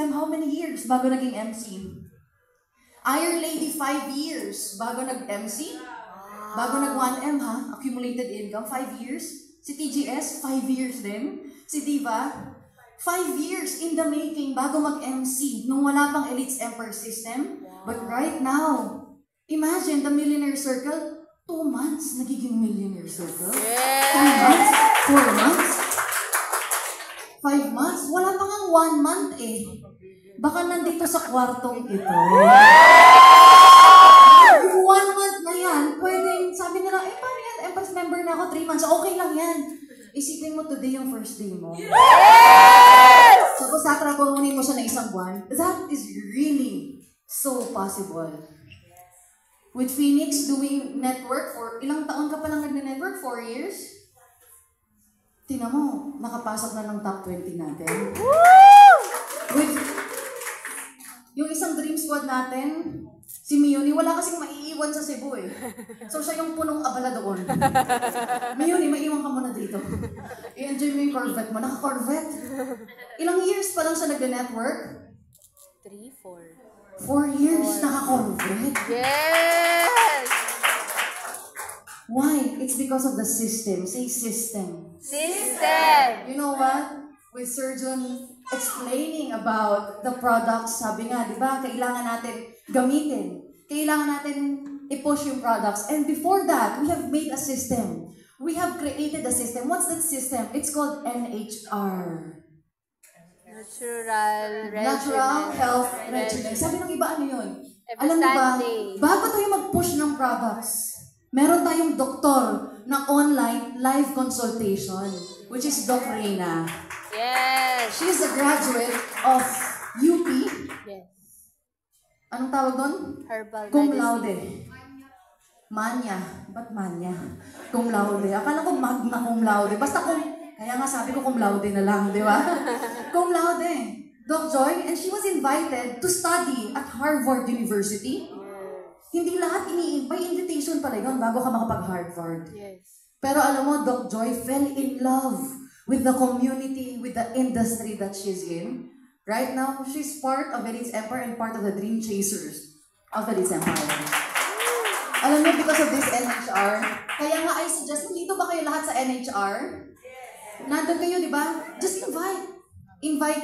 SLM, how many years bago naging MC? Iron Lady, 5 years bago nag-MC. Bago nag-1M ha, accumulated income, 5 years. Si TGS, 5 years din. Si Diva, 5 years in the making bago mag-MC nung wala pang Elites Empire System. But right now, imagine the Millionaire Circle, 2 months nagiging Millionaire Circle. 2 months, 4 months, 5 months, wala pa nga 1 month eh. Baka nandito sa kwartong ito. 1 month na yan, pwedeng sabi nila, paano yan, Empress member na ako 3 months, okay lang yan. Isipin mo today yung first day mo. Yes! So kung satrabahunin mo siya ng 1 buwan, that is really so possible. With Phoenix doing network for, ilang taon ka pa lang nag-network? 4 years? Tingnan mo, nakapasok na ng top 20 natin. With yung isang Dream Squad natin, si Mioni, wala kasing maiiwan sa Cebu eh. So siya yung punong abala doon. Mioni, maiwan ka muna dito. I-enjoy mo yung Corvette mo. Naka-Corvette. Ilang years pa lang siya nag-network? 3, 4. 4 years naka-Corvette? Yes! Why? It's because of the system. Say system. System! You know what? With Surgeon explaining about the products, sabi nga, di ba, kailangan natin gamitin. Kailangan natin i-push yung products. And before that, we have made a system. We have created a system. What's that system? It's called NHR. Natural Health Regimen. Sabi ng iba, ano yun? Alam mo ba, bago tayo mag-push ng products, meron tayong doktor na online live consultation, which is Doc Reyna. Yes! She is a graduate of UP. Yes. Anong tawag doon? Herbal Cum medicine. laude. Manya. Ba't manya? Cum laude. Akala ko magna cum laude. Basta kaya nga sabi ko cum laude na lang, di ba? Cum laude. Doc Joy, and she was invited to study at Harvard University. Hindi lahat may invitation pala yun bago ka makapag-Harvard. Yes. Pero alam mo, Doc Joy fell in love with the community, with the industry that she's in. Right now, she's part of Elites Empire and part of the Dream Chasers of Elites Empire. Alam mo, because of this NHR, kaya nga I suggest, dito ba kayo lahat sa NHR? Nandun kayo, di ba? Just invite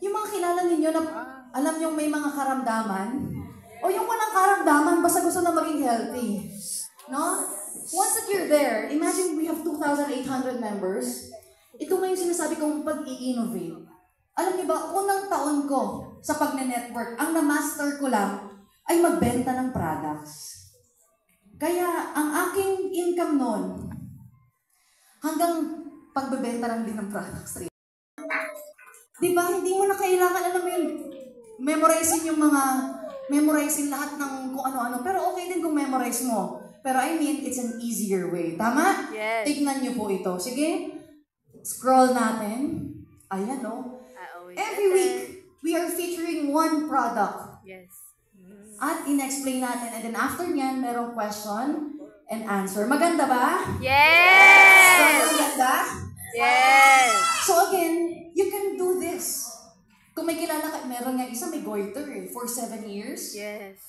yung mga kilala ninyo na alam yung may mga karamdaman, o yung walang karamdaman, basta gusto na maging healthy. No? Once that you're there, imagine we have 2,800 members. Ito nga yung sinasabi kong pag-i-innovate. Alam niyo ba, unang taon ko sa pag-network, ang na-master ko lang ay magbenta ng products. Kaya ang aking income noon, hanggang pagbebenta lang din ng products. Diba, hindi mo na kailangan, alam mo yun, memorizing lahat ng kung ano-ano. Pero okay din kung memorize mo. Pero I mean, it's an easier way. Tama? Yes. Tignan niyo po ito. Sige, scroll natin. Ayan, no? Every week, we are featuring one product. Yes. At in-explain natin. And then after nyan, merong question and answer. Maganda ba? Yes! So, maganda? Yes! So again, you can do this. Kung may kilala ka, meron nga isa, may goiter for 7 years. Yes.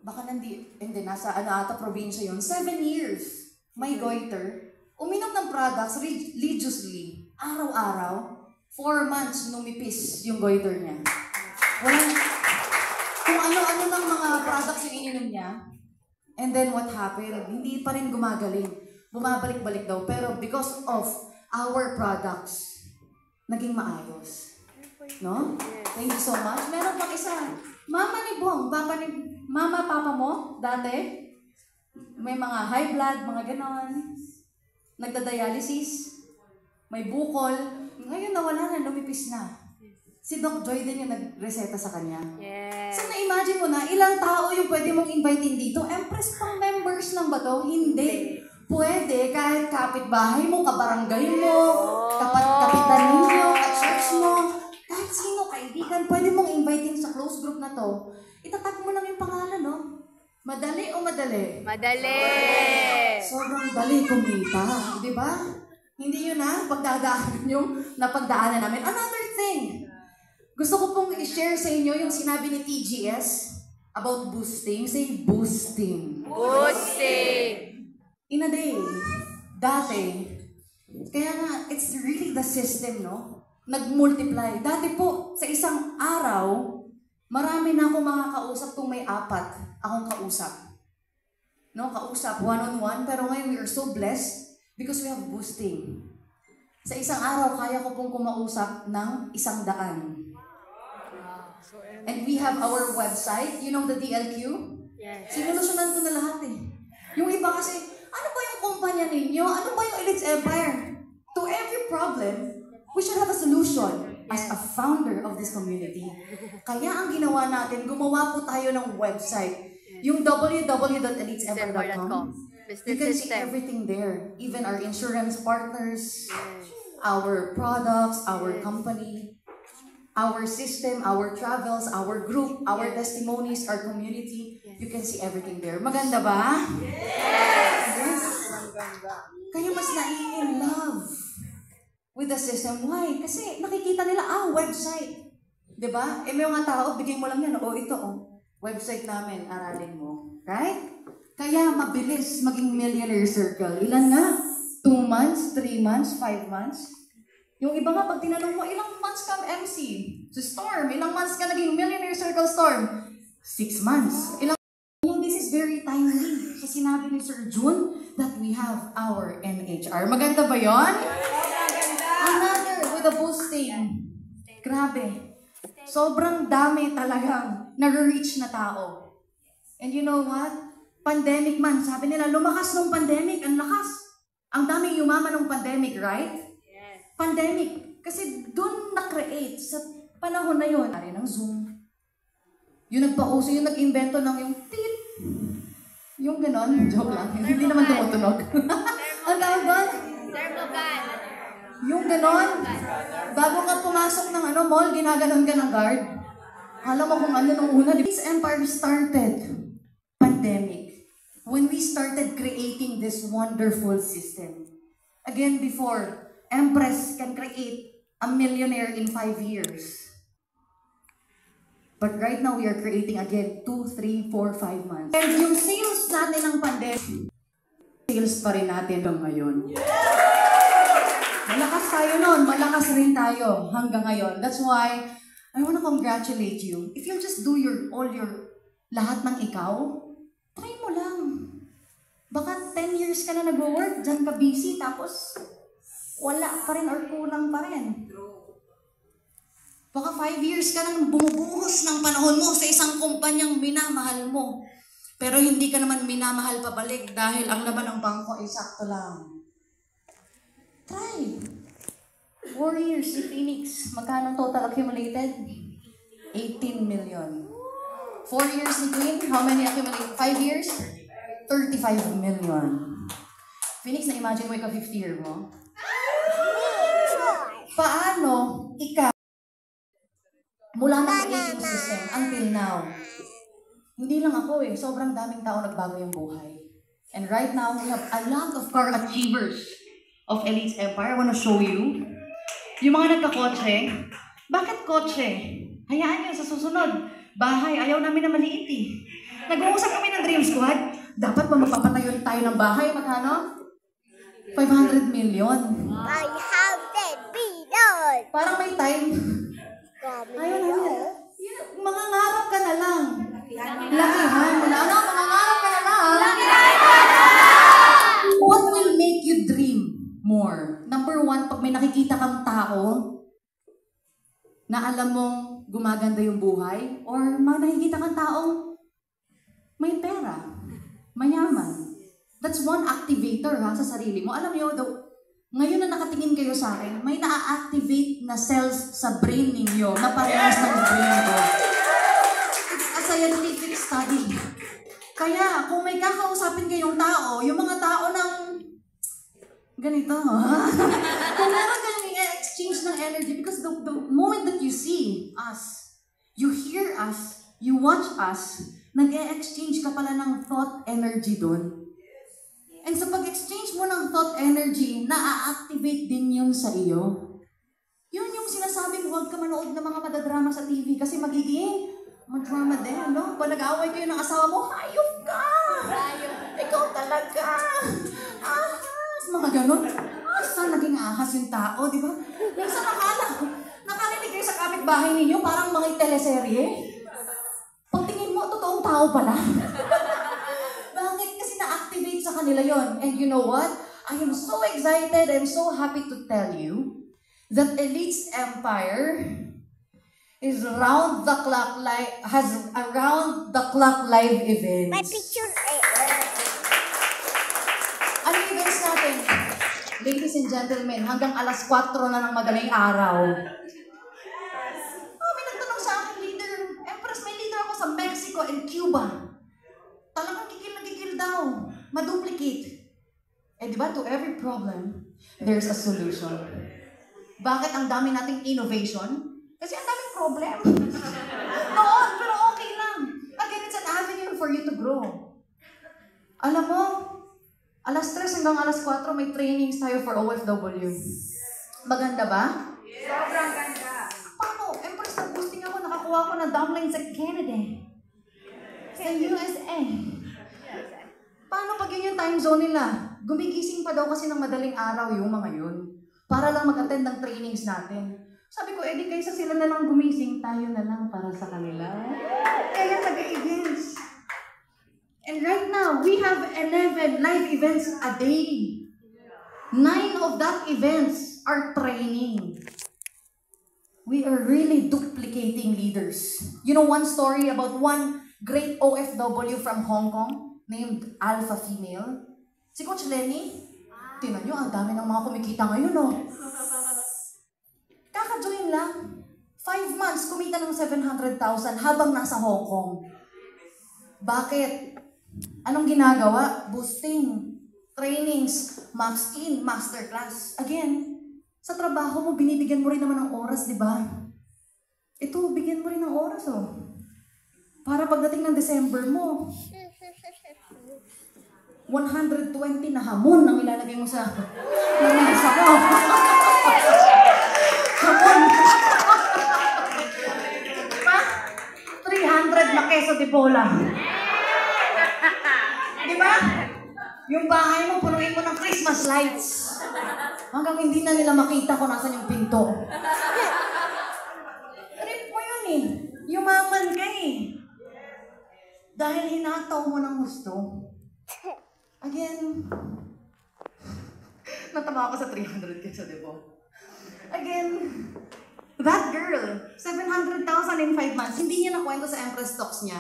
Baka hindi, nasa ata probinsya yun. 7 years, may goiter. Uminom ng products religiously, araw-araw, 4 months numipis yung goiter niya. Walang, kung ano-ano ng mga products yung ininom niya, and then what happened, hindi pa rin gumagaling. Bumabalik-balik daw. Pero because of our products, naging maayos. No? Thank you so much. Meron pang isa. Mama ni Bong, papa mo, dati, may mga high blood, mga ganon. Nagda-dialysis, may bukol. Ngayon nawala na, lumipis na. Si Doc Joy din yung nagreseta sa kanya. Yes. So na-imagine mo na, ilang tao yung pwede mong invitein dito? Empress, pang members lang ba to? Hindi. Pwede, kahit kapitbahay mo, kabarangay mo, kapitan ninyo, ka-church mo, kahit sino, kaibigan, pwede mong invitein sa close group na to. Itatag mo lang yung pangalan, no? Madali o madali? Madali! Sobrang dali kumita, di ba? Hindi yun pagdadaanan yung napagdaanan namin. Another thing, Gusto ko pong i-share sa inyo yung sinabi ni TGS about boosting. Say boosting. Boosting. In a day, dati, kaya nga, it's really the system, no? Nag-multiply. Dati po, sa isang araw, marami na akong makakausap kung may 4 akong kausap. No, kausap, one-on-one. Pero ngayon, we are so blessed because we have boosting. Sa isang araw, kaya ko pong kumausap ng 100. And we have our website. You know the DLQ? Yes. Sinulusyonan ko na lahat eh. Yung iba kasi, ano ba yung kumpanya ninyo? Ano ba yung Elites Empire? To every problem, we should have a solution as a founder of this community. Kaya ang ginawa natin, gumawa po tayo ng website. Yung www.elitesempire.com. You can see everything there. Even our insurance partners, our products, our company, our system, our travels, our group, our testimonies, our community. You can see everything there. Maganda ba? Yes! Kaya mas in love with the system. Why? Kasi nakikita nila, website. Diba? May mga tao, bigay mo lang yan. Ito, website namin, aralin mo. Right? Kaya mabilis maging millionaire circle. Ilan nga? 2 months, 3 months, 5 months? Yung iba nga, pag tinanong mo, ilang months ka MC? Sa Storm, ilang months ka naging Millionaire Circle Storm? 6 months. This is very timely. Sa sinabi ni Sir June that we have our NHR. Maganda ba yon? Another with a boosting. Grabe. Sobrang dami talagang nare-reach na tao. And you know what? Pandemic man. Sabi nila, lumakas nung pandemic. Ang lakas. Ang daming yumaman nung pandemic, right? Pandemic. Kasi doon na-create sa panahon na yun. Ari ng Zoom. Yung nagpa-uso, yung nag-invento ng yung tit. Yung ganon. Joke lang. Hindi naman tumutunog. Ang tawag doon? Yung ganon. Bago ka pumasok ng mall, ginaganon ka ng guard. Alam mo kung ano nung una. This empire started. Pandemic. When we started creating this wonderful system. Again, before, Empress can create a millionaire in 5 years. But right now, we are creating again 2, 3, 4, 5 months. And yung sales natin ng pandemic, sales pa rin natin hanggang ngayon. Malakas tayo nun, malakas rin tayo hanggang ngayon. That's why I want to congratulate you. If you just do lahat ng ikaw, try mo lang. Baka 10 years ka na nag-work, dyan ka busy, tapos wala pa rin or kulang pa rin. Baka 5 years ka nang bumubuhos ng panahon mo sa isang kumpanyang minamahal mo. Pero hindi ka naman minamahal pabalik dahil ang laman ng bangko ay sakto lang. Try. 4 years si Phoenix. Magkano total accumulated? 18 million. 4 years ni Queen. How many accumulated? 5 years? 35 million. Phoenix, na-imagine mo ikaw 50 year mo? Paano ikaw, mula na creating system until now, hindi lang ako sobrang daming tao nagbago yung buhay. And right now, we have a lot of car achievers of Elites Empire. I want to show you. Yung mga nagkakotse, bakit kotse? Hayaan nyo sa susunod. Bahay, ayaw namin na maliit Nag-uusap kami ng Dream Squad, dapat ba magpapatayo tayo ng bahay? Magkano? 500 million. 500 billion. Parang may time. Ayaw namin. Mga ngarap ka na lang. Lakihan mo na. Mga ngarap ka na lang. What will make you dream more? Number 1, pag may nakikita kang tao na alam mong gumaganda yung buhay, or nakikita kang taong may pera, mayaman. That's one activator sa sarili mo. Alam niyo, ngayon na nakatingin kayo sa akin, may na-activate na cells sa brain ninyo na parehas ng brain ko. It's a scientific study. Kaya, kung may kakausapin kayong tao, yung mga tao ng ganito, kung meron kayong i-exchange ng energy, because the moment that you see us, you hear us, you watch us, nag-e-exchange ka pala ng thought energy doon. And sa pag-exchange mo ng thought energy, na-activate din yun sa iyo. Yun yung sinasabing huwag ka manood ng mga madadrama sa TV kasi magiging madrama din, no? Pag nag-away kayo ng asawa mo, hayop ka! Ikaw talaga! Ahas! Mga ganun. Saan naging ahas yung tao, di ba? Minsan nakalinig kayo sa kapitbahay ninyo, parang mga teleserye. Pagtingin mo, totoong tao pala. Bakit? Kasi na-activate sa kanila yon. And you know what? I am so excited, I'm so happy to tell you that Elite's Empire is has a round-the-clock live events. My picture. Ano yung events natin? Ladies and gentlemen, hanggang alas 4 na ng madaling araw. May nagtanong sa akin, leader. Empress, may leader ako sa Mexico and Cuba. Talagang gigil na gigil daw. Maduplicate. Di ba, to every problem, there's a solution. Bakit ang dami nating innovation? Kasi ang daming problem. Noon, pero okay lang. Again, it's an avenue for you to grow. Alam mo, alas 3 hanggang alas 4, may trainings tayo for OFW. Maganda ba? Sobrang ganda. Paano? Empress, nag-boosting ako, nakakuha ko ng downline sa Canada. Sa USA. Paano pag yun yung time zone nila? Gumigising pa daw kasi ng madaling araw yung mga yun. Para lang mag-attend ng trainings natin. Sabi ko, edi kaysa sila na lang gumising, tayo na lang para sa kanila. Kaya nag-events. And right now, we have 11 live events a day. 9 of that events are training. We are really duplicating leaders. You know one story about one great OFW from Hong Kong named Alpha Female? Si Coach Lenny? Tingnan nyo, ang dami ng mga kumikita ngayon, no? Kaka-join lang. 5 months, kumita ng 700,000 habang nasa Hong Kong. Bakit? Anong ginagawa? Boosting, trainings, max in, masterclass. Again, sa trabaho mo, binibigyan mo rin naman ng oras, di ba? Ito, bigyan mo rin ng oras, oh. Para pagdating ng December mo, 120 na hamon ang ilalagay mo sa lamesa mo. Hamon. Diba? 300 na keso de bola. Diba? Yung bahay mo, punuin mo ng Christmas lights. Hanggang hindi na nila makita kung nasan yung pinto. Trip mo yun eh. Yumaman ka eh. Dahil hinataw mo ng gusto. Again, natawa ako sa 300 keso, di ba? Again, that girl, 700,000 in 5 months, hindi niya nakwento sa Empress Talks niya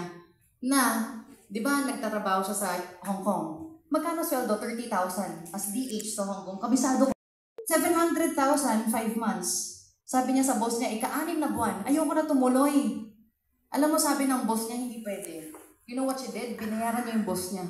na, di ba, nagtatrabaho siya sa Hong Kong. Magkano sweldo? 30,000 as DH sa Hong Kong. Kabisado ko. 700,000 5 months. Sabi niya sa boss niya, ika-6 na buwan, ayoko na tumuloy. Alam mo, sabi ng boss niya, hindi pwede. You know what she did? Binayaran niya yung boss niya.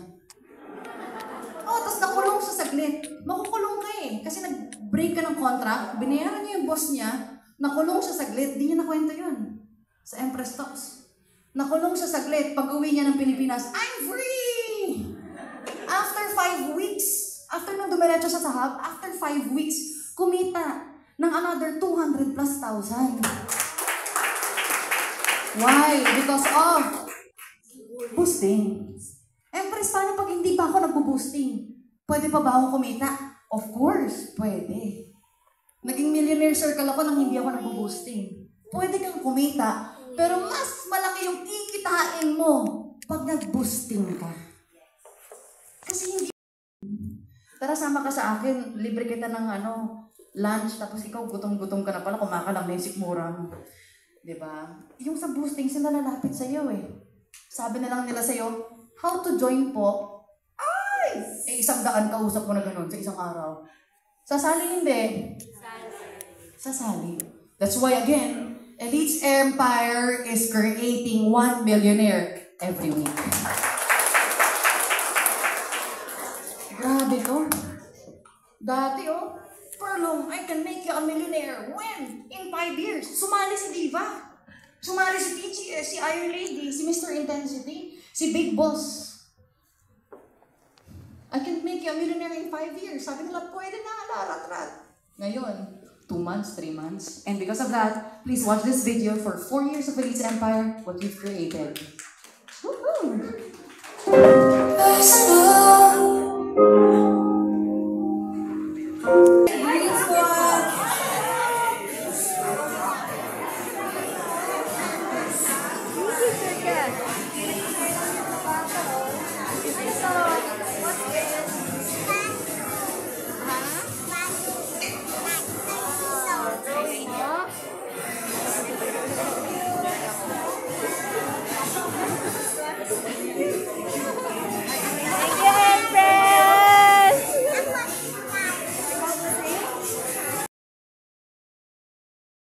Tapos nakulong siya saglit. Makukulong ka eh. Kasi nag-break ka ng contract, binayaran niya yung boss niya, nakulong siya saglit, di niya nakwento yun. Sa Empress Talks. Nakulong siya saglit, pag-uwi niya ng Pilipinas, I'm free! After 5 weeks, after nung dumiretso siya sa hub, after 5 weeks, kumita ng another 200 plus thousand. Why? Because of boosting. Empress, paano pag hindi pa ako nagbo-boosting? Pwede pa ba akong kumita? Of course, pwede. Naging millionaire circle ako nang hindi ako nagbo-boosting. Pwede kang kumita, pero mas malaki yung kikitain mo pag nag-boosting ka. Kasi hindi... Tara, sama ka sa akin, libre kita ng lunch, tapos ikaw gutom-gutom ka na pala, kumakalam na yung sikmurang. Diba? Yung sa boosting, sila lalapit sa'yo eh. Sabi na lang nila sa'yo, how to join po? Ay! 100 kausap mo na ganun sa isang araw. Sasali hindi? Sasali. That's why again, Elite's Empire is creating 1 millionaire every week. Grabe to. Dati Perlong, I can make you a millionaire. When? In 5 years. Sumali si Diva. Sumali si TGS, si Iron Lady, si Mr. Intensity, si Big Boss. I can make you a millionaire in 5 years. Sabi nila, pwede na, larat-rat. Ngayon, 2 months, 3 months. And because of that, please watch this video for 4 years of Elites Empire, what we've created. Woohoo!